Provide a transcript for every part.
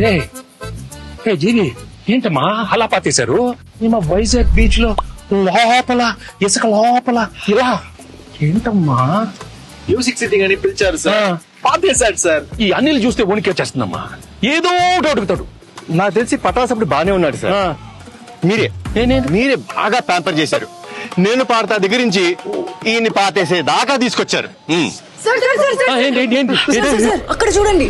ఏ జీవి ఏంటమ్మా అలా పాతేశారు? మా వైజాగ్ బీచ్ లో లోపల ఇసుక లోపల ఇలా ఏంటమ్మా? మ్యూజిక్ సిట్టింగ్ అని పిలిచారు సార్, పాతేశాడు సార్. ఈ అనిల్ చూస్తే వణికేచేస్తుందమ్మా. ఏదో ఒకటి అడుగుతాడు. నాకు తెలిసి పటాసప్పుడు బానే ఉన్నాడు సార్. మీరే బాగా ప్యాంపర్ చేశారు. నేను పాడతా దగ్గర నుంచి ఈయన్ని పాతేసే దాకా తీసుకొచ్చారు. సార్ సార్ సార్ సార్ ఏంటి ఏంటి ఏంటి సార్, సార్, సార్, అక్కడ చూడండి.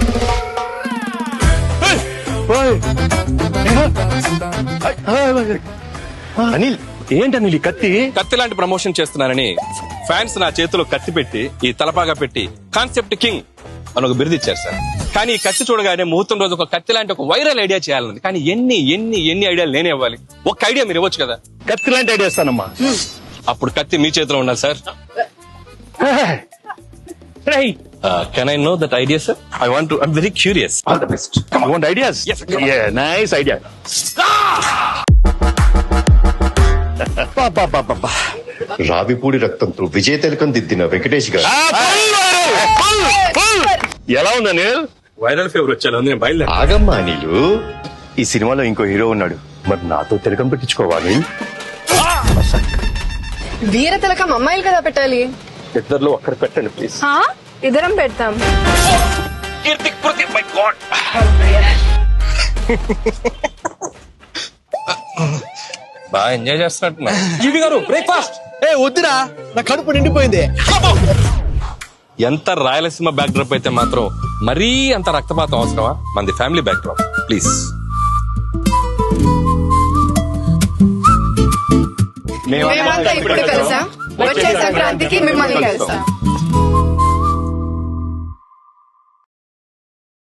అనిల్ ఏంటి అనిల్ ఈ కత్తి? కత్తి లాంటి ప్రమోషన్ చేస్తున్నానని ఫ్యాన్స్ నా చేతిలో కత్తి పెట్టి ఈ తలపాగా పెట్టి కాన్సెప్ట్ కింగ్ అని ఒక బిరుదు ఇచ్చారు సార్. కానీ ఈ కత్తి చూడగానే ముహూర్తం రోజు ఒక కత్తి లాంటి ఒక వైరల్ ఐడియా చేయాలని. కానీ ఎన్ని ఎన్ని ఎన్ని ఐడియాలు నేనే ఇవ్వాలి. ఒక ఐడియా మీరు ఇవ్వచ్చు కదా. కత్తి లాంటి ఐడియా ఇస్తానమ్మా. అప్పుడు కత్తి మీ చేతిలో ఉండాలి sir. Right. Can I know that idea sir? I'm very curious. All the best. You want ideas? Yes, come on. Nice idea. Ravipudi రక్తంతో విజయ తిలకం దిద్దిన వెంకటేష్ గారు. ఎలా ఉంది అనిల్? వైరల్ ఫీవర్ వచ్చేలా ఉంది. నేను బయలుదేరా. ఆగమ్మా నీళ్ళు. ఈ సినిమాలో ఇంకో హీరో ఉన్నాడు. మరి నాతో తిలకం పెట్టించుకోవాలి. వీర తిలకం అమ్మాయిలు కదా పెట్టాలి. ఇద్దర్లో ఒక్కరు పెట్టండి ప్లీజ్. ఇద్దరం పెడతాం. బాగా ఎంజాయ్ చేస్తున్నట్టున్నా. జీవి గారు బ్రేక్ఫాస్ట్. వద్దురా, నా కడుపు నిండిపోయింది. ఎంత రాయలసీమ బ్యాక్ డ్రాప్ అయితే మాత్రం మరీ అంత రక్తపాతం అవసరమా? మనది ఫ్యామిలీ బ్యాక్ డ్రాప్ ప్లీజ్. మేమంతా ఇప్పుడు కలిసాం. వచ్చే సంక్రాంతికి మిమ్మల్ని కలుస్తాం.